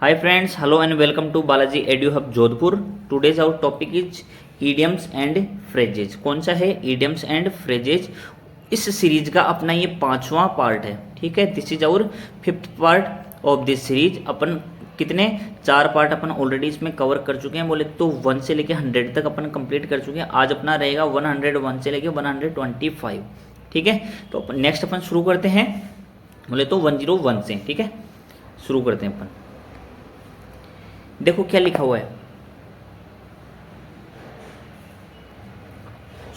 Hi friends, hello and welcome to Balaji Edu Hub Jodhpur. Today's our topic is idioms and phrases. कौन सा है idioms and phrases? इस series का अपना ये 5वां पार्ट है, ठीक है। This is our 5th part of this series. अपन कितने 4 पार्ट अपन ऑलरेडी इसमें कवर कर चुके हैं, बोले तो 1 से लेके 100 तक अपन कंप्लीट कर चुके हैं। आज अपना रहेगा 101 से लेके 125, ठीक है। तो अपन नेक्स्ट अपन शुरू करते हैं, बोले तो 101 से, ठीक है। शुरू करते हैं अपन। देखो क्या लिखा हुआ है,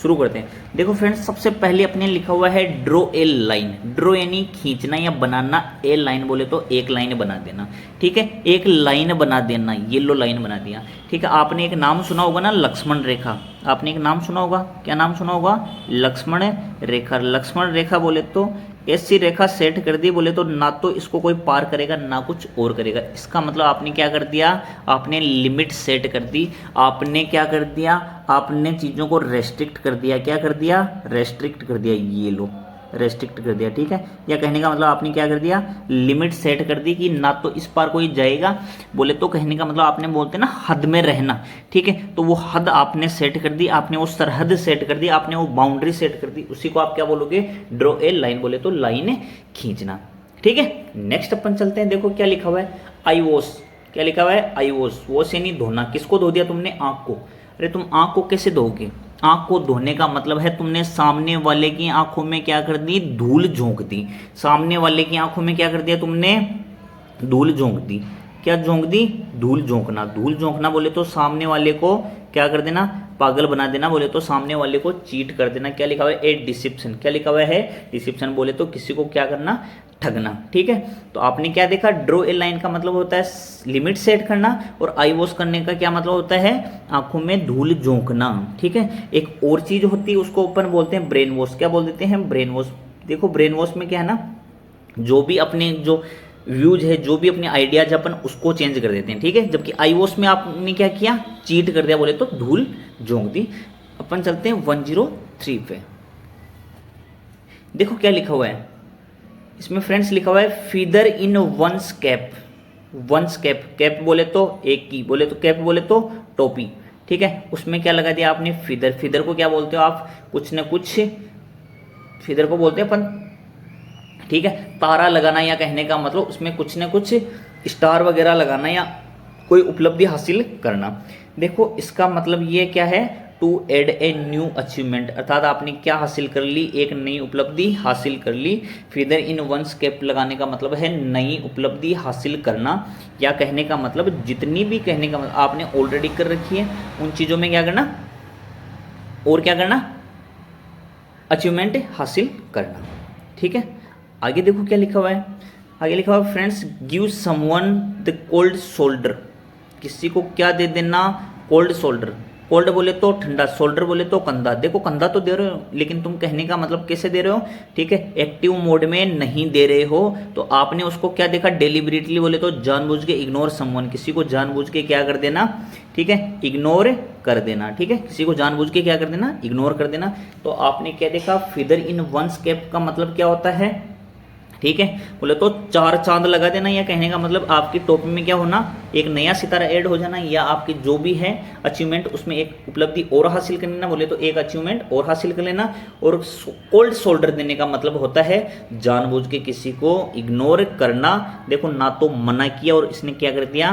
शुरू करते हैं। देखो फ्रेंड्स, सबसे पहले अपने लिखा हुआ है ड्रॉ ए लाइन। ड्रॉ यानी खींचना या बनाना, ए लाइन बोले तो एक लाइन बना देना, ठीक है। एक लाइन बना देना, येलो लाइन बना दिया, ठीक है। आपने एक नाम सुना होगा ना, लक्ष्मण रेखा। आपने एक नाम सुना होगा, क्या नाम सुना होगा? लक्ष्मण रेखा। लक्ष्मण रेखा बोले तो ऐसी रेखा सेट कर दी, बोले तो ना तो इसको कोई पार करेगा ना कुछ और करेगा। इसका मतलब आपने क्या कर दिया? आपने लिमिट सेट कर दी। आपने क्या कर दिया? आपने चीज़ों को रेस्ट्रिक्ट कर दिया। क्या कर दिया? रेस्ट्रिक्ट कर दिया। ये लो, रेस्ट्रिक्ट कर दिया, ठीक है। या कहने का मतलब आपने क्या कर दिया? लिमिट सेट कर दी कि ना तो इस पार कोई जाएगा, बोले तो कहने का मतलब आपने बोलते ना हद में रहना, ठीक है। तो वो हद आपने सेट कर दी, आपने वो सरहद सेट कर दी, आपने वो बाउंड्री सेट कर दी। उसी को आप क्या बोलोगे? ड्रॉ ए लाइन, बोले तो लाइन खींचना, ठीक है। नेक्स्ट अपन चलते हैं। देखो क्या लिखा हुआ है, आई वॉश। क्या लिखा हुआ है? आई वॉश। वॉश यानी धोना। किसको धो दिया तुमने? आंख को। अरे तुम आंख को कैसे धोगे? आंख को धोने का मतलब है तुमने सामने वाले की आंखों में क्या कर दी? धूल झोंक दी। सामने वाले की आंखों में क्या कर दिया तुमने? धूल झोंक दी। क्या झोंक दी? धूल झोंकना। धूल झोंकना बोले तो सामने वाले को क्या कर देना? पागल बना देना, बोले तो सामने वाले को चीट कर देना। क्या लिखा हुआ है? ए डिसिप्शन। क्या लिखा हुआ है? डिसिप्शन। बोले तो किसी को क्या करना? ठगना, ठीक है। तो आपने क्या देखा? ड्रॉ ए लाइन का मतलब होता है लिमिट सेट करना, और आई वॉश करने का क्या मतलब होता है? आंखों में धूल झोंकना, ठीक है। एक और चीज होती है, उसको अपन बोलते हैं ब्रेन वॉश। क्या बोल देते हैं? Brain wash. देखो ब्रेन वॉश में क्या है ना, जो भी अपने जो व्यूज है, जो भी अपने आइडियाज अपन उसको चेंज कर देते हैं, ठीक है। जबकि आई वॉश में आपने क्या किया? चीट कर दिया, बोले तो धूल झोंक दी। अपन चलते हैं 103 पे। देखो क्या लिखा हुआ है इसमें फ्रेंड्स, लिखा हुआ है feather in one's cap. One's cap. Cap बोले तो एक की, बोले तो कैप बोले तो टोपी, ठीक है। उसमें क्या लगा दिया आपने? फीदर। फीदर को क्या बोलते हो आप? कुछ न कुछ, फीदर को बोलते हैं अपन, ठीक है, तारा लगाना, या कहने का मतलब उसमें कुछ न कुछ स्टार वगैरह लगाना या कोई उपलब्धि हासिल करना। देखो इसका मतलब ये क्या है? To add a new achievement, अर्थात आपने क्या हासिल कर ली? एक नई उपलब्धि हासिल कर ली। फीदर इन वंस कैप लगाने का मतलब है नई उपलब्धि हासिल करना, या कहने का मतलब जितनी भी, कहने का मतलब आपने ऑलरेडी कर रखी है उन चीज़ों में क्या करना, और क्या करना? अचीवमेंट हासिल करना, ठीक है। आगे देखो क्या लिखा हुआ है। आगे लिखा हुआ है friends, give someone the cold shoulder. किसी को क्या दे देना? Cold shoulder. कोल्ड बोले तो ठंडा, शोल्डर बोले तो कंधा। देखो कंधा तो दे रहे हो, लेकिन तुम कहने का मतलब कैसे दे रहे हो, ठीक है, एक्टिव मोड में नहीं दे रहे हो। तो आपने उसको क्या देखा? डेलिबरेटली, बोले तो जानबूझ के इग्नोर समवन। किसी को जानबूझ के क्या कर देना, ठीक है, इग्नोर कर देना, ठीक है। किसी को जानबूझ के क्या कर देना? इग्नोर कर देना। तो आपने क्या देखा? फीदर इन वंस कैप का मतलब क्या होता है, ठीक है, बोले तो 4 चांद लगा देना, या कहने का मतलब आपकी टोपी में क्या होना? एक नया सितारा ऐड हो जाना, या आपकी जो भी है अचीवमेंट उसमें एक उपलब्धि और हासिल कर लेना, बोले तो एक अचीवमेंट और हासिल कर लेना। और कोल्ड शोल्डर देने का मतलब होता है जानबूझ के किसी को इग्नोर करना। देखो ना तो मना किया और इसने क्या कर दिया,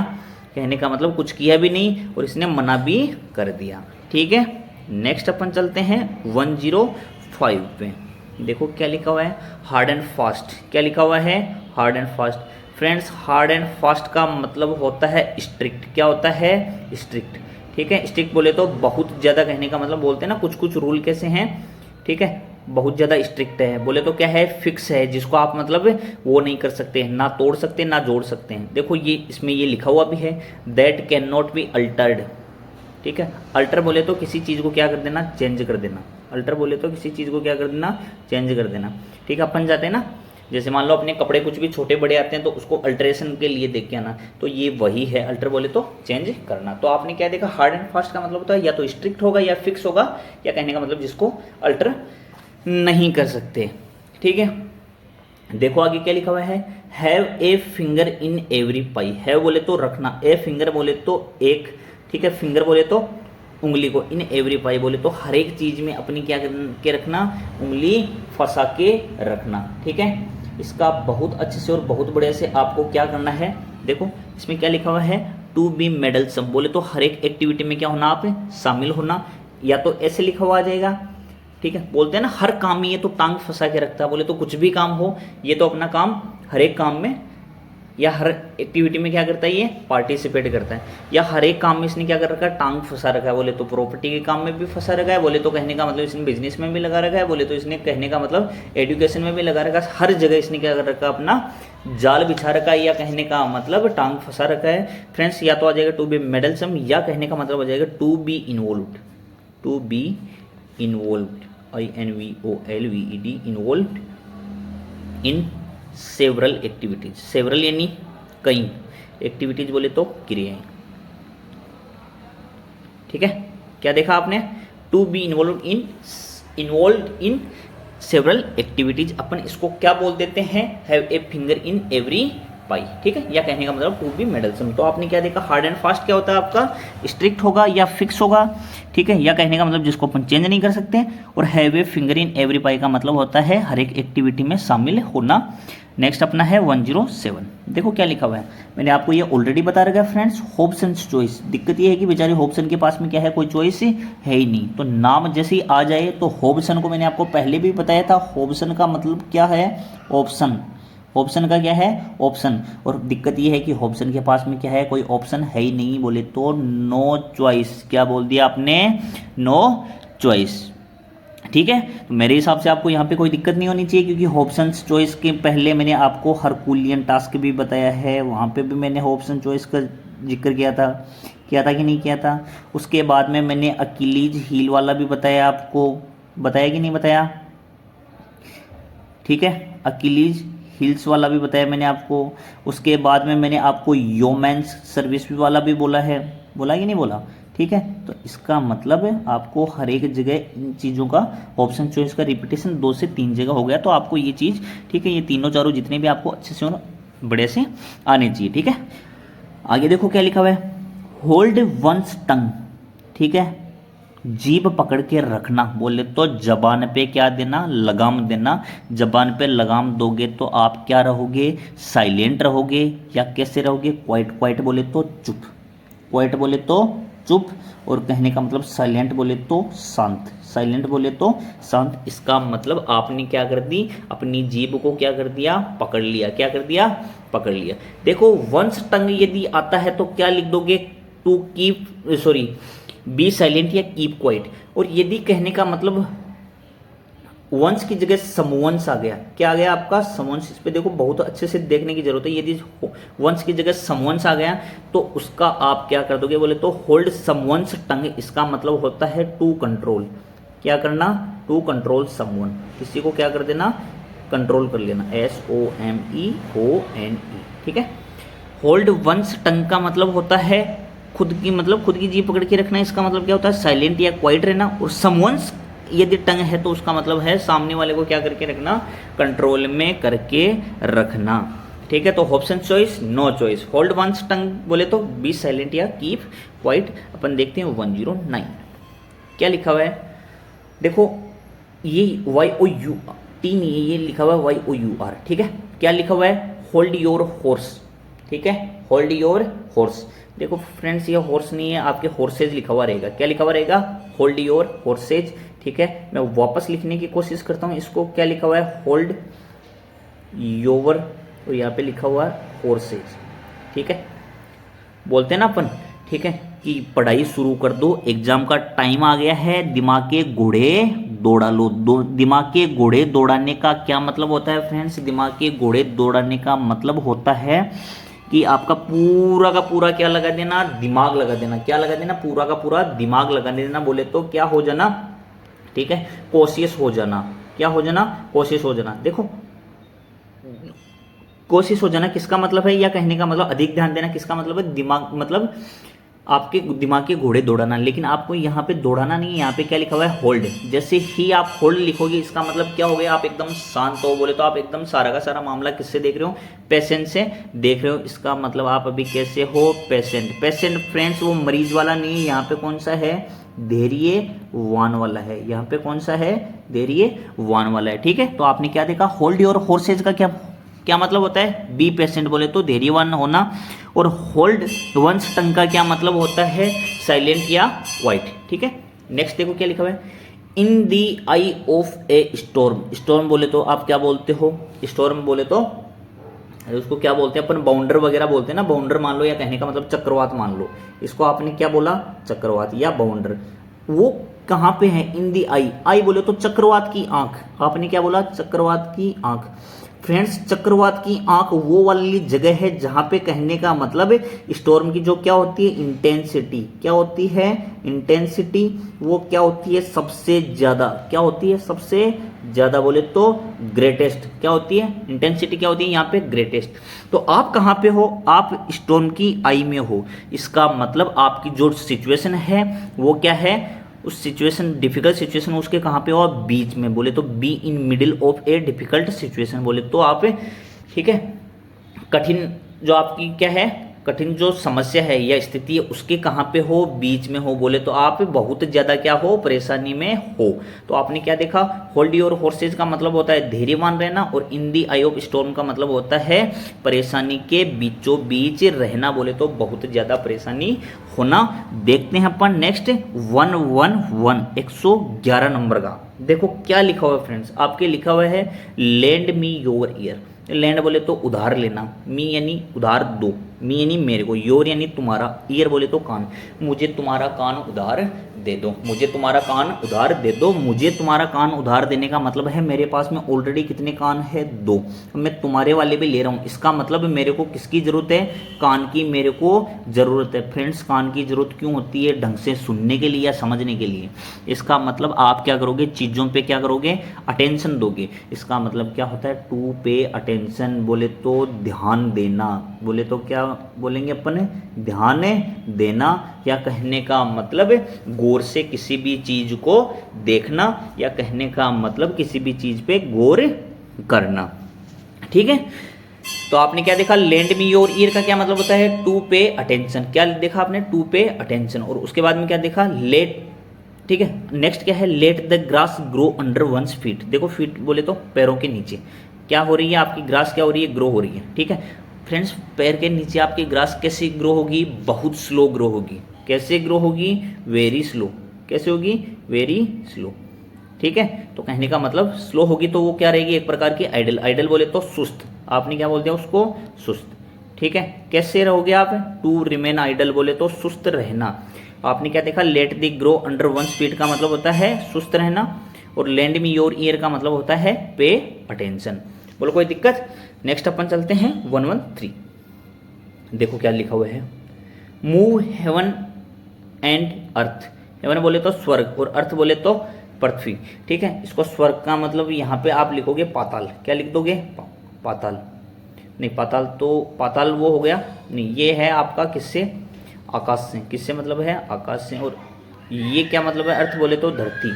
कहने का मतलब कुछ किया भी नहीं और इसने मना भी कर दिया, ठीक है। नेक्स्ट अपन चलते हैं 105 पे। देखो क्या लिखा हुआ है, हार्ड एंड फास्ट। क्या लिखा हुआ है? Hard and fast. Friends hard and fast का मतलब होता है स्ट्रिक्ट। क्या होता है? स्ट्रिक्ट, ठीक है। स्ट्रिक्ट बोले तो बहुत ज़्यादा, कहने का मतलब बोलते हैं ना कुछ कुछ रूल कैसे हैं, ठीक है, बहुत ज़्यादा स्ट्रिक्ट है। बोले तो क्या है? फिक्स है, जिसको आप मतलब वो नहीं कर सकते, ना तोड़ सकते ना जोड़ सकते हैं। देखो ये इसमें ये लिखा हुआ भी है, that can not be altered, ठीक है। अल्टर बोले तो किसी चीज़ को क्या कर देना? चेंज कर देना। अल्टर बोले तो किसी चीज़ को क्या कर देना? चेंज कर देना, ठीक है। अपन जाते हैं ना, जैसे मान लो अपने कपड़े कुछ भी छोटे बड़े आते हैं तो उसको अल्टरेशन के लिए देख के आना, तो ये वही है। अल्टर बोले तो चेंज करना। तो आपने क्या देखा? हार्ड एंड फास्ट का मतलब होता है या तो स्ट्रिक्ट होगा या फिक्स होगा, या कहने का मतलब जिसको अल्टर नहीं कर सकते, ठीक है। देखो आगे क्या लिखा हुआ है, have a finger in every pi. Have बोले तो रखना, ए फिंगर बोले तो एक, ठीक है, फिंगर बोले तो उंगली को, इन एवरी पाई बोले तो हर एक चीज में अपनी क्या के रखना, उंगली फंसा के रखना, ठीक है। इसका बहुत अच्छे से और बहुत बढ़िया से आपको क्या करना है, देखो इसमें क्या लिखा हुआ है, टू बी मेडलसम बोले तो हर एक एक्टिविटी में क्या होना, आप शामिल होना, या तो ऐसे लिखा हुआ आ जाएगा, ठीक है। बोलते हैं ना हर काम में ये तो टांग फंसा के रखता है, बोले तो कुछ भी काम हो ये तो अपना काम हर एक काम में या हर एक्टिविटी में क्या करता है, ये पार्टिसिपेट करता है, या हर एक काम में इसने क्या कर रखा है, टांग फंसा रखा है। बोले तो प्रॉपर्टी के काम में भी फंसा रखा है, बोले तो कहने का मतलब इसने बिजनेस में भी लगा रखा है, बोले तो इसने कहने का मतलब एजुकेशन में भी लगा रखा है। हर जगह इसने क्या कर रखा है, अपना जाल बिछा रखा है, या कहने का मतलब टांग फंसा रखा है फ्रेंड्स। या तो आ जाएगा टू बी मेडलसम, या कहने का मतलब आ जाएगा to be involved, to be involved, INVOLVED, involved in several activities. Several यानी कई, एक्टिविटीज बोले तो क्रियाएं, ठीक है। क्या देखा आपने, to be involved in several activities, अपन इसको क्या बोल देते हैं, have a finger in every pie, ठीक है। या कहने का मतलब टू बी मेडलसम। तो आपने क्या देखा, हार्ड एंड फास्ट क्या होता है आपका, स्ट्रिक्ट होगा या फिक्स होगा, ठीक है। या कहने का मतलब जिसको अपन चेंज नहीं कर सकते, और have a finger in every pie का मतलब होता है हर एक एक्टिविटी में शामिल होना। नेक्स्ट अपना है 107। देखो क्या लिखा हुआ है, मैंने आपको ये ऑलरेडी बता रखा है फ्रेंड्स, हॉब्सन्स चॉइस। दिक्कत ये है कि बेचारे हॉब्सन के पास में क्या है, कोई चॉइस है ही नहीं। तो नाम जैसे ही आ जाए तो हॉब्सन को मैंने आपको पहले भी बताया था, हॉब्सन का मतलब क्या है, ऑप्शन। ऑप्शन का क्या है, ऑप्शन। और दिक्कत ये है कि हॉब्सन के पास में क्या है, कोई ऑप्शन है ही नहीं, बोले तो नो चॉइस। क्या बोल दिया आपने, नो चॉइस, ठीक है। तो मेरे हिसाब से आपको यहाँ पे कोई दिक्कत नहीं होनी चाहिए, क्योंकि ऑप्शंस चॉइस के पहले मैंने आपको हरकुलियन टास्क भी बताया है, वहाँ पे भी मैंने ऑप्शन चॉइस का जिक्र किया था कि नहीं किया था। उसके बाद में मैंने अकीलीज हील वाला भी बताया आपको, बताया कि नहीं बताया, ठीक है। अकीलीज हिल्स वाला भी बताया मैंने आपको। उसके बाद में मैंने आपको योमेंस सर्विस भी वाला भी बोला है, बोला कि नहीं बोला, ठीक है। तो इसका मतलब है आपको हर एक जगह इन चीज़ों का ऑप्शन चॉइस का रिपीटेशन 2 से 3 जगह हो गया, तो आपको ये चीज़, ठीक है, ये तीनों चारों जितने भी आपको अच्छे से और बड़े से आने चाहिए, ठीक है। आगे देखो क्या लिखा हुआ है, होल्ड वंस टंग, ठीक है, जीभ पकड़ के रखना, बोले तो जबान पे क्या देना, लगाम देना। जबान पे लगाम दोगे तो आप क्या रहोगे, साइलेंट रहोगे, या कैसे रहोगे, क्वाइट। क्वाइट बोले तो चुप, क्वाइट बोले तो चुप, और कहने का मतलब साइलेंट बोले तो शांत, साइलेंट बोले तो शांत। इसका मतलब आपने क्या कर दी, अपनी जीभ को क्या कर दिया, पकड़ लिया। क्या कर दिया, पकड़ लिया। देखो वंस टंग यदि आता है तो क्या लिख दोगे, to keep, sorry, be silent या कीप क्वाइट। और यदि कहने का मतलब वंस की जगह समवंस आ गया, क्या आ गया आपका, समवंस। इस पे देखो बहुत अच्छे से देखने की जरूरत है। यदि वंस की जगह समवंस आ गया तो उसका आप क्या कर दोगे, बोले तो होल्ड समवंस टंग। इसका मतलब होता है टू कंट्रोल, क्या करना, टू कंट्रोल समवन, किसी को क्या कर देना, कंट्रोल कर लेना, SOMEONE, ठीक है। होल्ड वंस टंग का मतलब होता है खुद की, मतलब खुद की जीभ पकड़ के रखना। इसका मतलब क्या होता है, साइलेंट या क्वाइट रहना। और समवंस यदि टंग है तो उसका मतलब है सामने वाले को क्या करके रखना, कंट्रोल में करके रखना, ठीक है। तो option choice, no choice. Hold one's tongue बोले तो बी साइलेंट या कीप क्वाइट। अपन देखते हैं 109 क्या लिखा हुआ है। देखो ये YOU टी नहीं है, ये लिखा हुआ है YOUR, ठीक है। क्या लिखा हुआ है, होल्ड योर हॉर्स, ठीक है, होल्ड योर हॉर्स। देखो फ्रेंड्स ये हॉर्स नहीं है, आपके हॉर्सेज लिखा हुआ रहेगा। क्या लिखा हुआ रहेगा, होल्ड योर हॉर्सेज, ठीक है। मैं वापस लिखने की कोशिश करता हूँ इसको। क्या लिखा हुआ है, होल्ड योर, और यहाँ पे लिखा हुआ है हॉर्सेज, ठीक है। बोलते हैं ना अपन, ठीक है, कि पढ़ाई शुरू कर दो, एग्जाम का टाइम आ गया है, दिमाग के घोड़े दौड़ा लो। दिमाग के घोड़े दौड़ाने का क्या मतलब होता है फ्रेंड्स, दिमाग के घोड़े दौड़ाने का मतलब होता है कि आपका पूरा का पूरा क्या लगा देना, दिमाग लगा देना। क्या लगा देना, पूरा का पूरा दिमाग लगा देना। बोले तो क्या हो जाना, ठीक है, कोशिश हो जाना। क्या हो जाना, कोशिश हो जाना। देखो कोशिश हो जाना किसका मतलब है, या कहने का मतलब अधिक ध्यान देना किसका मतलब है, दिमाग मतलब आपके दिमाग के घोड़े दौड़ाना, लेकिन आपको यहाँ पे दौड़ाना नहीं है। यहाँ पे क्या लिखा हुआ है, होल्ड। जैसे ही आप होल्ड लिखोगे इसका मतलब क्या हो गया, आप एकदम शांत हो। बोले तो आप एकदम सारा का सारा मामला किससे देख रहे हो, पेशेंट से देख रहे हो। इसका मतलब आप अभी कैसे हो, पेशेंट। पेशेंट फ्रेंड्स वो मरीज वाला नहीं है, यहाँ पे कौन सा है, धैर्यवान वाला है। यहाँ पे कौन सा है, धैर्यवान वाला है। ठीक है, तो आपने क्या देखा, होल्ड योर हॉर्सेज का क्या क्या मतलब होता है, बी पेशेंट बोले तो धैर्यवान होना। और होल्ड वंस टंग का क्या मतलब होता है, साइलेंट या वाइट। ठीक है, नेक्स्ट देखो क्या लिखा हुआ है, इन दी आई ऑफ ए स्टॉर्म। स्टॉर्म बोले तो आप क्या बोलते हो, स्टॉर्म बोले तो उसको क्या बोलते हैं अपन, बाउंडर वगैरह बोलते हैं ना, बाउंडर मान लो, या कहने का मतलब चक्रवात मान लो। इसको आपने क्या बोला, चक्रवात या बाउंडर। वो कहाँ पे है, इन दी आई। आई बोले तो चक्रवात की आंख। आपने क्या बोला, चक्रवात की आंख। फ्रेंड्स चक्रवात की आंख वो वाली जगह है जहां पे कहने का मतलब स्टॉर्म की जो क्या होती है, इंटेंसिटी। क्या होती है, इंटेंसिटी। वो क्या होती है, सबसे ज्यादा। क्या होती है, सबसे ज्यादा बोले तो ग्रेटेस्ट। क्या होती है, इंटेंसिटी क्या होती है यहाँ पे, ग्रेटेस्ट। तो आप कहाँ पे हो, आप स्टॉर्म की आई में हो। इसका मतलब आपकी जो सिचुएशन है वो क्या है, उस सिचुएशन, डिफिकल्ट सिचुएशन उसके कहाँ पे हो, बीच में। बोले तो be in middle of a difficult situation बोले तो आप, ठीक है, कठिन जो आपकी क्या है, कठिन जो समस्या है या स्थिति है उसके कहाँ पे हो, बीच में हो। बोले तो आप बहुत ज्यादा क्या हो, परेशानी में हो। तो आपने क्या देखा, होल्ड योर हॉर्सेज का मतलब होता है धैर्यवान रहना, और इन दी आई ऑफ स्टॉर्म का मतलब होता है परेशानी के बीचों बीच रहना। बोले तो बहुत ज्यादा परेशानी होना। देखते हैं अपन नेक्स्ट 111 111 नंबर का। देखो क्या लिखा हुआ है फ्रेंड्स, आपके लिखा हुआ है land me your year. Land बोले तो उधार लेना, मी यानी उधार दो, मी यानी मेरे को, योर यानी तुम्हारा, ईयर बोले तो कान। मुझे तुम्हारा कान उधार दे दो, मुझे तुम्हारा कान उधार दे दो। मुझे तुम्हारा कान उधार देने का मतलब है मेरे पास में ऑलरेडी कितने कान है, दो। मैं तुम्हारे वाले भी ले रहा हूँ। इसका मतलब मेरे को किसकी जरूरत है, कान की मेरे को जरूरत है। फ्रेंड्स कान की जरूरत क्यों होती है, ढंग से सुनने के लिए या समझने के लिए। इसका मतलब आप क्या करोगे, चीज़ों पे क्या करोगे, अटेंशन दोगे। इसका मतलब क्या होता है, टू पे अटेंशन बोले तो ध्यान देना। बोले तो क्या बोलेंगे अपन, ध्यान देना, या कहने का मतलब गौर से किसी भी चीज को देखना, या कहने का मतलब किसी भी चीज पे गौर करना। ठीक है, तो आपने क्या देखा, लेंड मी योर ईयर का क्या मतलब होता है, टू पे अटेंशन। क्या देखा आपने, टू पे अटेंशन। और उसके बाद में क्या देखा, लेट। ठीक है, नेक्स्ट क्या है, let the grass grow under one's feet. देखो फीट बोले तो पैरों के नीचे क्या हो रही है, आपकी ग्रास क्या हो रही है, ग्रो हो रही है। ठीक है फ्रेंड्स, पैर के नीचे आपकी ग्रास कैसे ग्रो होगी, बहुत स्लो ग्रो होगी। कैसे ग्रो होगी, वेरी स्लो। कैसे होगी, वेरी स्लो। ठीक है, तो कहने का मतलब स्लो होगी तो वो क्या रहेगी, एक प्रकार की आइडल। आइडल बोले तो सुस्त। आपने क्या बोलते हैं उसको, सुस्त। ठीक है, कैसे रहोगे आप, टू रिमेन आइडल बोले तो सुस्त रहना। आपने क्या देखा, let the grow under one speed का मतलब होता है सुस्त रहना, और लैंड मी योर ईयर का मतलब होता है पे अटेंशन। बोलो कोई दिक्कत। नेक्स्ट अपन चलते हैं 113। देखो क्या लिखा हुआ है, move heaven and earth. Heaven बोले तो स्वर्ग, और अर्थ बोले तो पृथ्वी। ठीक है, इसको स्वर्ग का मतलब यहाँ पे आप लिखोगे पाताल। क्या लिख दोगे, पाताल। नहीं पाताल तो पाताल वो हो गया, नहीं ये है आपका किससे, आकाश से। किससे मतलब है, आकाश से। और ये क्या मतलब है, अर्थ बोले तो धरती।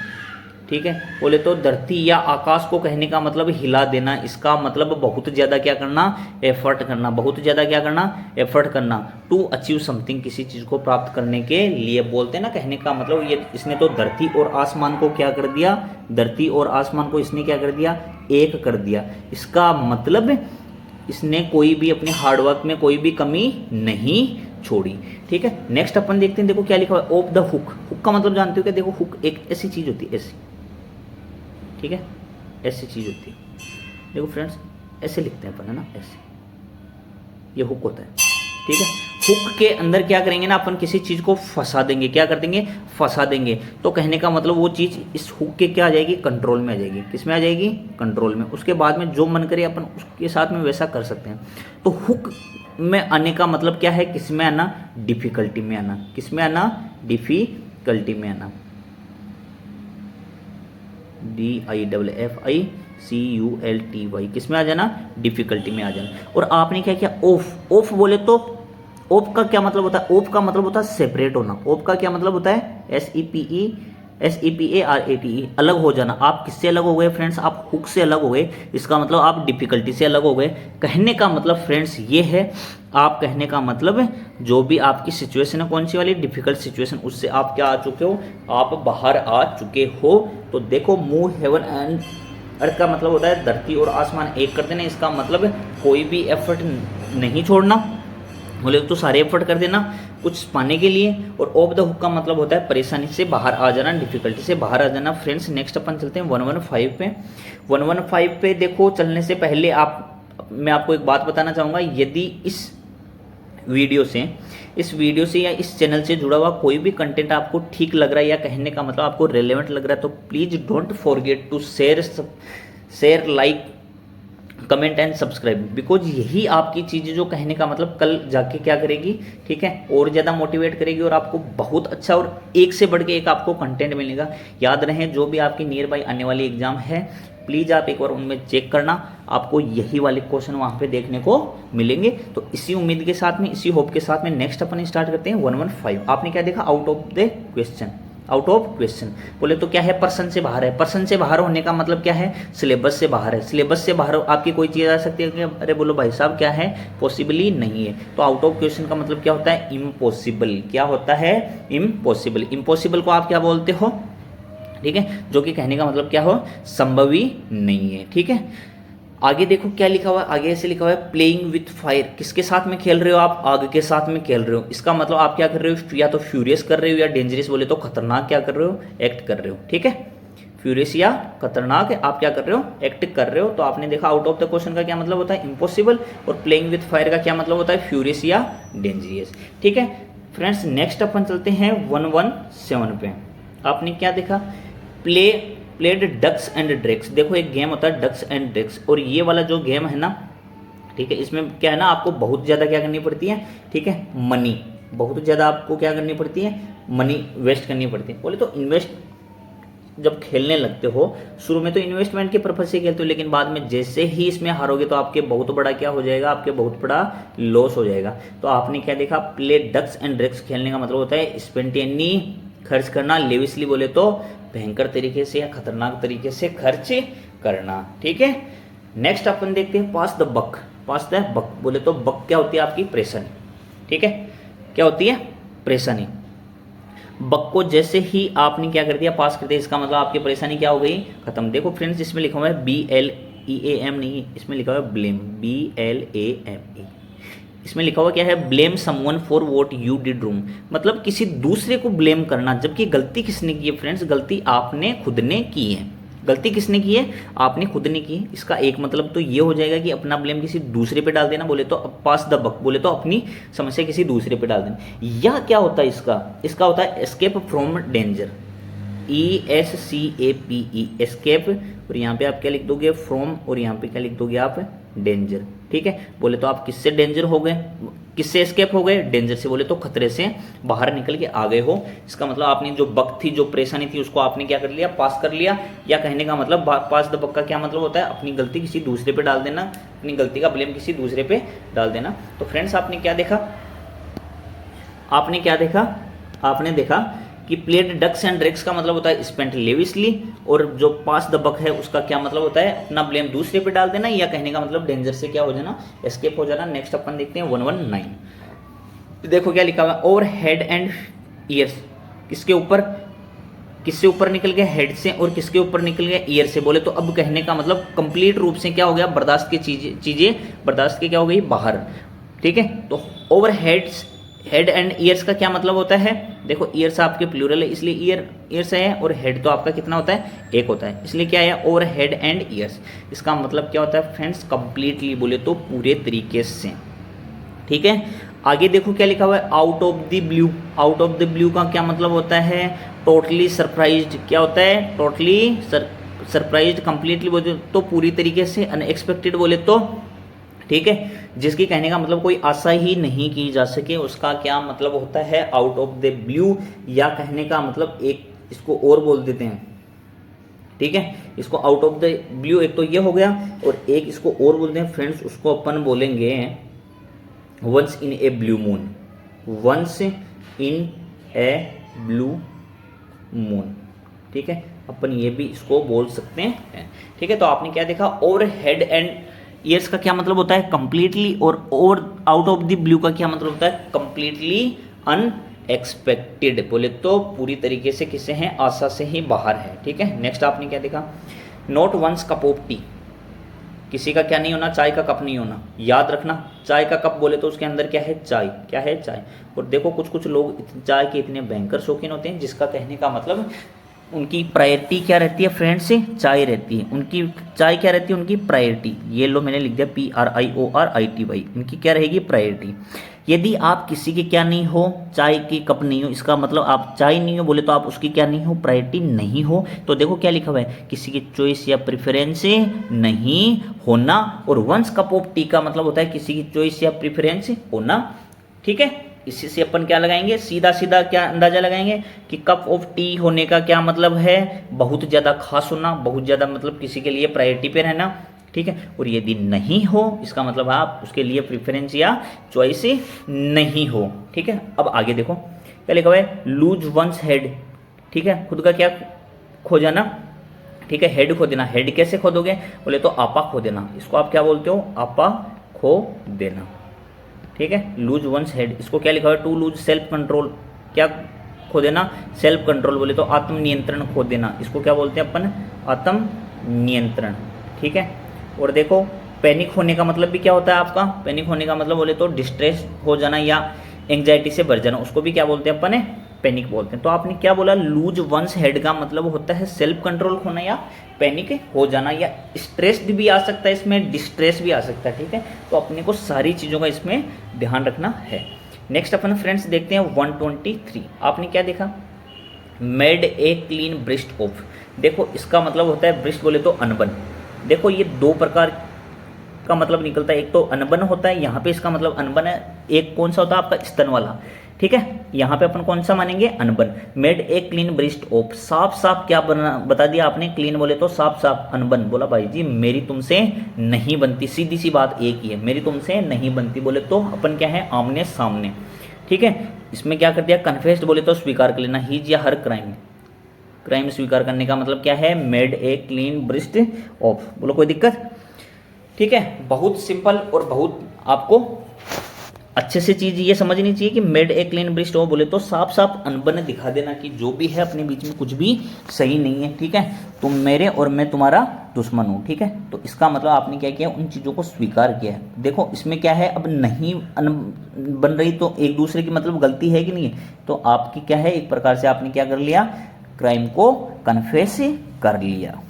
ठीक है, बोले तो धरती या आकाश को कहने का मतलब हिला देना। इसका मतलब बहुत ज़्यादा क्या करना, एफर्ट करना। बहुत ज़्यादा क्या करना, एफर्ट करना। टू अचीव समथिंग, किसी चीज़ को प्राप्त करने के लिए बोलते हैं ना। कहने का मतलब ये, इसने तो धरती और आसमान को क्या कर दिया, धरती और आसमान को इसने क्या कर दिया, एक कर दिया। इसका मतलब इसने कोई भी अपने हार्डवर्क में कोई भी कमी नहीं छोड़ी। ठीक है, नेक्स्ट अपन देखते हैं। देखो क्या लिखा हुआ है, ऑफ द हुक। हुक का मतलब जानते हो क्या, देखो हुक एक ऐसी चीज होती है, ऐसी। ठीक है, ऐसी चीज होती है। देखो फ्रेंड्स, ऐसे लिखते हैं अपन, है ना, ऐसे। ये हुक होता है। ठीक है, हुक के अंदर क्या करेंगे ना अपन, किसी चीज को फंसा देंगे। क्या कर देंगे, फंसा देंगे। तो कहने का मतलब वो चीज इस हुक के क्या आ जाएगी, कंट्रोल में आ जाएगी। किस में आ जाएगी, कंट्रोल में। उसके बाद में जो मन करे अपन उसके साथ में वैसा कर सकते हैं। तो हुक में आने का मतलब क्या है, किस में आना, डिफिकल्टी में आना। किस में आना, डिफिकल्टी में आना। DIFFICULTY, किस में आ जाना, डिफिकल्टी में आ जाना। और आपने क्या किया, ऑफ। ऑफ बोले तो ओप का क्या मतलब होता है? ओप का मतलब होता है सेपरेट होना। ओप का क्या मतलब होता है? SEPARATE, अलग हो जाना। आप किससे अलग हो गए फ्रेंड्स? आप हुक से अलग हो गए, इसका मतलब आप डिफिकल्टी से अलग हो गए। कहने का मतलब फ्रेंड्स ये है, आप कहने का मतलब है जो भी आपकी सिचुएशन है, कौन सी वाली डिफिकल्ट सिचुएशन, उससे आप क्या आ चुके हो? आप बाहर आ चुके हो। तो देखो, मूव हेवन एंड अर्थ का मतलब होता है धरती और आसमान एक कर देना। इसका मतलब कोई भी एफर्ट नहीं छोड़ना, बोले तो सारे एफर्ट कर देना कुछ पाने के लिए। और ऑफ द हुक का मतलब होता है परेशानी से बाहर आ जाना, डिफिकल्टी से बाहर आ जाना। फ्रेंड्स नेक्स्ट अपन चलते हैं 115 पे। 115 पे देखो, चलने से पहले मैं आपको एक बात बताना चाहूँगा। यदि इस वीडियो से या इस चैनल से जुड़ा हुआ कोई भी कंटेंट आपको ठीक लग रहा है, या कहने का मतलब आपको रेलेवेंट लग रहा है, तो please don't forget to share, like, comment and subscribe. Because यही आपकी चीज़ें जो कहने का मतलब कल जाके क्या करेगी, ठीक है, और ज़्यादा मोटिवेट करेगी, और आपको बहुत अच्छा और एक से बढ़ के एक आपको कंटेंट मिलेगा। याद रहे, जो भी आपकी नियर बाई आने वाली एग्जाम है, प्लीज़ आप एक बार उनमें चेक करना, आपको यही वाले क्वेश्चन वहाँ पे देखने को मिलेंगे। तो इसी उम्मीद के साथ में, इसी होप के साथ में नेक्स्ट अपन स्टार्ट करते हैं 115। आपने क्या देखा? आउट ऑफ क्वेश्चन बोले तो क्या है? पर्सन से बाहर है। पर्सन से बाहर होने का मतलब क्या है? सिलेबस से बाहर है। सिलेबस से बाहर आपकी कोई चीज़ आ सकती है कि अरे बोलो भाई साहब क्या है? पॉसिबली नहीं है। तो आउट ऑफ क्वेश्चन का मतलब क्या होता है? इम्पॉसिबल। क्या होता है? इम्पॉसिबल। इम्पॉसिबल को आप क्या बोलते हो? ठीक है, जो कि कहने का मतलब क्या हो? संभव ही नहीं है। ठीक है, आगे देखो क्या लिखा हुआ है। आगे ऐसे लिखा हुआ है प्लेइंग विथ फायर। किसके साथ में खेल रहे हो आप? आग के साथ में खेल रहे हो। इसका मतलब आप क्या कर रहे हो? या तो फ्यूरियस कर रहे हो, या डेंजरस बोले तो खतरनाक क्या कर रहे हो? एक्ट कर रहे हो। ठीक है, फ्यूरियस या खतरनाक आप क्या कर रहे हो? एक्ट कर रहे हो। तो आपने देखा आउट ऑफ द क्वेश्चन का क्या मतलब होता है? इम्पॉसिबल। और प्लेइंग विथ फायर का क्या मतलब होता है? फ्यूरियस या डेंजरस। ठीक है फ्रेंड्स, नेक्स्ट अपन चलते हैं 117 पे। आपने क्या देखा? Played ducks and dragons. देखो एक गेम होता है डक्स एंड ड्रैगन्स, और ये वाला जो गेम है ना, ठीक है, इसमें क्या है ना, आपको बहुत ज़्यादा क्या करनी पड़ती है? ठीक है, मनी, बहुत ज़्यादा आपको क्या करनी पड़ती है? मनी वेस्ट करनी पड़ती है। बोले तो इन्वेस्ट जब खेलने लगते हो, शुरू में तो इन्वेस्टमेंट के पर्पज से खेलते हो, लेकिन बाद में जैसे ही इसमें हारोगे तो आपके बहुत बड़ा क्या हो जाएगा? आपके बहुत बड़ा लॉस हो जाएगा। तो आपने क्या देखा? प्ले डक्स एंड ड्रैगन्स खेलने का मतलब होता है स्पेंटेनी, खर्च करना, लेविसली बोले तो भयंकर तरीके से या खतरनाक तरीके से खर्च करना। ठीक है, नेक्स्ट अपन देखते हैं पास the buck. Pass the buck बोले तो बक क्या होती है? आपकी परेशानी। ठीक है, क्या होती है? परेशानी। बक को जैसे ही आपने क्या कर दिया? पास कर दिया, इसका मतलब आपकी परेशानी क्या हो गई? खत्म। देखो फ्रेंड्स, इसमें लिखा हुआ है BLEAM नहीं, इसमें लिखा हुआ है ब्लेम, BLAME। इसमें लिखा हुआ क्या है? Blame someone for what you did wrong. मतलब किसी दूसरे को ब्लेम करना, जबकि गलती किसने की है फ्रेंड्स? गलती आपने खुद ने की है। गलती किसने की है? आपने खुद ने की है। इसका एक मतलब तो ये हो जाएगा कि अपना ब्लेम किसी दूसरे पे डाल देना, बोले तो पास द बक, बोले तो अपनी समस्या किसी दूसरे पे डाल देना। या क्या होता है इसका होता है escape from danger, ESCAPE, escape, और यहाँ पे आप क्या लिख दोगे? फ्रॉम, और यहाँ पे क्या लिख दोगे आप? डेंजर। ठीक है, बोले तो आप किससे डेंजर हो गए? किससे एस्केप हो गए? डेंजर से, बोले तो खतरे से बाहर निकल के आ गए हो। इसका मतलब आपने जो बक थी, जो परेशानी थी, उसको आपने क्या कर लिया? पास कर लिया। या कहने का मतलब पास द बक का क्या मतलब होता है? अपनी गलती किसी दूसरे पे डाल देना, अपनी गलती का ब्लेम किसी दूसरे पे डाल देना। तो फ्रेंड्स आपने क्या देखा? आपने देखा कि प्लेड डक्स एंड ड्रैगन्स का मतलब होता है स्पेंट लेविसली, और जो पास द बक है उसका क्या मतलब होता है? अपना ब्लेम दूसरे पे डाल देना, या कहने का मतलब डेंजर से क्या हो जाना? एस्केप हो जाना। नेक्स्ट अपन देखते हैं 119। देखो क्या लिखा हुआ है? Over head and years. किससे ऊपर निकल गया? हेड से। और किसके ऊपर निकल गया? ईयर से। बोले तो अब कहने का मतलब कंप्लीट रूप से क्या हो गया? बर्दाश्त की चीजें बर्दाश्त की क्या हो गई? बाहर। ठीक है, तो ओवर हेड एंड ईयर्स का क्या मतलब होता है? देखो ईयर्स आपके प्लूरल है, इसलिए ईयर्स है, और हेड तो आपका कितना होता है? एक होता है, इसलिए क्या है? Over head and years. इसका मतलब क्या होता है फ्रेंड्स? कंप्लीटली, बोले तो पूरे तरीके से। ठीक है, आगे देखो क्या लिखा हुआ है? Out of the blue. Out of the blue का क्या मतलब होता है? Totally surprised. क्या होता है? टोटली सरप्राइज्ड, कंप्लीटली बोले तो पूरी तरीके से, अनएक्सपेक्टेड बोले तो, ठीक है, जिसकी कहने का मतलब कोई आशा ही नहीं की जा सके, उसका क्या मतलब होता है? Out of the blue. या कहने का मतलब एक इसको और बोल देते हैं, ठीक है, इसको आउट ऑफ द ब्लू एक तो ये हो गया, और एक इसको और बोलते हैं फ्रेंड्स, उसको अपन बोलेंगे once in a blue moon, once in a blue moon, ठीक है, अपन ये भी इसको बोल सकते हैं, ठीक है। तो आपने क्या देखा, ओवर हेड एंड ईयर्स का क्या मतलब होता है, कंप्लीटली, और आउट ऑफ द ब्लू का क्या मतलब होता है, कंप्लीटली अनएक्सपेक्टेड, बोले तो पूरी तरीके से किसे हैं, आशा से ही बाहर है, ठीक है। नेक्स्ट आपने क्या देखा, not one's cup of tea, किसी का क्या नहीं होना, चाय का कप नहीं होना। याद रखना, चाय का कप बोले तो उसके अंदर क्या है, चाय, क्या है, चाय। और देखो कुछ कुछ लोग चाय के इतने भयंकर शौकीन होते हैं, जिसका कहने का मतलब उनकी प्रायोरिटी क्या रहती है फ्रेंड्स, चाय रहती है उनकी, चाय क्या रहती है उनकी प्रायोरिटी। ये लो मैंने लिख दिया PRIORITY, इनकी क्या रहेगी, प्रायोरिटी। यदि आप किसी के क्या नहीं हो, चाय की कप नहीं हो, इसका मतलब आप चाय नहीं हो बोले तो आप उसकी क्या नहीं हो, प्रायोरिटी नहीं हो। तो देखो क्या लिखा हुआ है, किसी की चॉइस या प्रेफरेंस नहीं होना। और वंस कप ऑफ टी का मतलब होता है किसी की चॉइस या प्रेफरेंस होना, ठीक है। इसी से अपन क्या लगाएंगे, सीधा सीधा क्या अंदाजा लगाएंगे कि कप ऑफ टी होने का क्या मतलब है, बहुत ज़्यादा खास होना, बहुत ज़्यादा मतलब किसी के लिए प्रायोरिटी पे रहना, ठीक है। और यदि नहीं हो, इसका मतलब आप उसके लिए प्रेफरेंस या चॉइस नहीं हो, ठीक है। अब आगे देखो क्या लिखा हुआ है, लूज वंस हेड, ठीक है, खुद का क्या खो जाना, ठीक है, हेड खो देना। हेड कैसे खो दोगे बोले तो आपा खो देना, इसको आप क्या बोलते हो, आपा खो देना, ठीक है। लूज वंस हेड, इसको क्या लिखा हुआ है, टू लूज सेल्फ कंट्रोल, क्या खो देना, सेल्फ कंट्रोल, बोले तो आत्मनियंत्रण खो देना, इसको क्या बोलते हैं अपन, आत्म नियंत्रण, ठीक है। और देखो पैनिक होने का मतलब भी क्या होता है आपका, पैनिक होने का मतलब बोले तो डिस्ट्रेस हो जाना या एंग्जाइटी से भर जाना, उसको भी क्या बोलते हैं अपन, पैनिक बोलते हैं। तो आपने क्या बोला, लूज वंस हेड का मतलब होता है सेल्फ कंट्रोल खोना या पैनिक हो जाना, या स्ट्रेस्ड भी आ सकता है इसमें, डिस्ट्रेस भी आ सकता है, ठीक है। तो अपने को सारी चीज़ों का इसमें ध्यान रखना है। नेक्स्ट अपन फ्रेंड्स देखते हैं 123, आपने क्या देखा, made a clean breast of. देखो इसका मतलब होता है ब्रेस्ट बोले तो अनबन। देखो ये दो प्रकार का मतलब निकलता है, एक तो अनबन होता है, यहाँ पे इसका मतलब अनबन है, एक कौन सा होता है आपका स्तन वाला, ठीक है। यहाँ पे अपन कौन सा मानेंगे, अनबन। Made a clean breast of, साफ साफ क्या बता दिया आपने, क्लीन बोले तो साफ साफ, अनबन बोला भाई जी मेरी तुमसे नहीं बनती, सीधी सी बात एक ही है, मेरी तुमसे नहीं बनती बोले तो अपन क्या है, आमने सामने, ठीक है। इसमें क्या कर दिया, कन्फेस्ड बोले तो स्वीकार कर लेना, हीज या हर क्राइम, क्राइम स्वीकार करने का मतलब क्या है, made a clean breast of, बोलो कोई दिक्कत, ठीक है। बहुत सिंपल और बहुत आपको अच्छे से चीज़ ये समझनी चाहिए कि made a clean breast of बोले तो साफ साफ अनबन दिखा देना कि जो भी है अपने बीच में कुछ भी सही नहीं है, ठीक है। तुम मेरे और मैं तुम्हारा दुश्मन हूँ, ठीक है। तो इसका मतलब आपने क्या किया, उन चीज़ों को स्वीकार किया है। देखो इसमें क्या है, अब नहीं बन रही तो एक दूसरे की मतलब गलती है कि नहीं है, तो आपकी क्या है, एक प्रकार से आपने क्या कर लिया, क्राइम को कन्फेस कर लिया,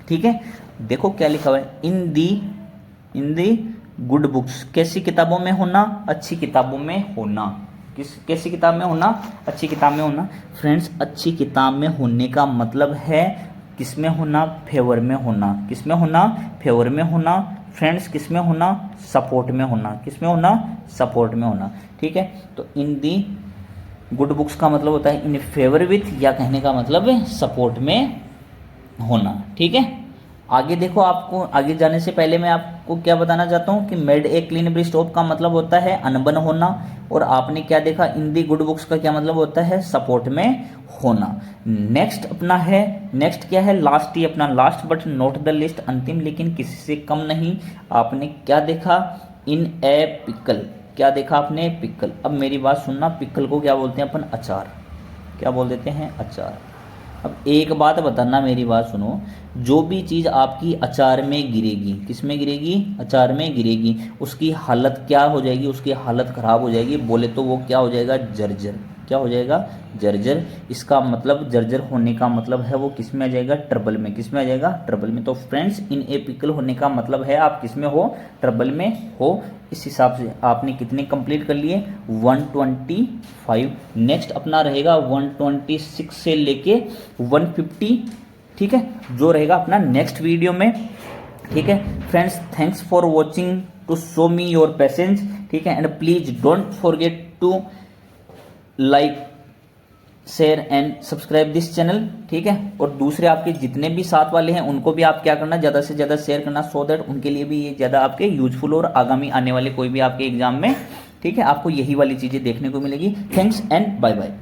ठीक है। देखो क्या लिखा हुआ है, इन दी गुड बुक्स, कैसी किताबों में होना, अच्छी किताबों में होना, कैसी किताब में होना, अच्छी किताब में होना। फ्रेंड्स अच्छी किताब में होने का मतलब है किस में होना, फेवर में होना, किस में होना, फेवर में होना। फ्रेंड्स किस में होना, सपोर्ट में होना, किस में होना, सपोर्ट में होना, ठीक है। तो इन दी गुड बुक्स का मतलब होता है इन फेवर विथ, या कहने का मतलब सपोर्ट में होना, ठीक है। आगे देखो, आपको आगे जाने से पहले मैं आपको क्या बताना चाहता हूँ कि made a clean breast of का मतलब होता है अनबन होना, और आपने क्या देखा, इन दी गुड बुक्स का क्या मतलब होता है, सपोर्ट में होना। नेक्स्ट अपना है, नेक्स्ट क्या है, लास्ट ही अपना, last but not the list, अंतिम लेकिन किसी से कम नहीं। आपने क्या देखा, इन ए पिकल, क्या देखा आपने, पिकल। अब मेरी बात सुनना, पिकल को क्या बोलते हैं अपन, अचार, क्या बोल देते हैं, अचार। अब एक बात बताना, मेरी बात सुनो, जो भी चीज़ आपकी अचार में गिरेगी, किस में गिरेगी, अचार में गिरेगी, उसकी हालत क्या हो जाएगी, उसकी हालत ख़राब हो जाएगी, बोले तो वो क्या हो जाएगा, जर्जर, क्या हो जाएगा, जर्जर। इसका मतलब जर्जर होने का मतलब है वो किस में आ जाएगा, ट्रबल में, किस में आ जाएगा, ट्रबल में। तो फ्रेंड्स इन ए पिकल होने का मतलब है आप किस में हो, ट्रबल में हो। इस हिसाब से आपने कितने कंप्लीट कर लिए, 125। नेक्स्ट अपना रहेगा 126 से लेके 150, ठीक है, जो रहेगा अपना नेक्स्ट वीडियो में, ठीक है। Friends thanks for watching, to show me your patience, ठीक है। And please don't forget to like, share and subscribe this channel, ठीक है। और दूसरे आपके जितने भी साथ वाले हैं उनको भी आप क्या करना, ज़्यादा से ज़्यादा शेयर करना, सो दैट उनके लिए भी ये ज़्यादा आपके यूजफुल और आगामी आने वाले कोई भी आपके एग्जाम में ठीक है, आपको यही वाली चीज़ें देखने को मिलेगी। Thanks and bye bye.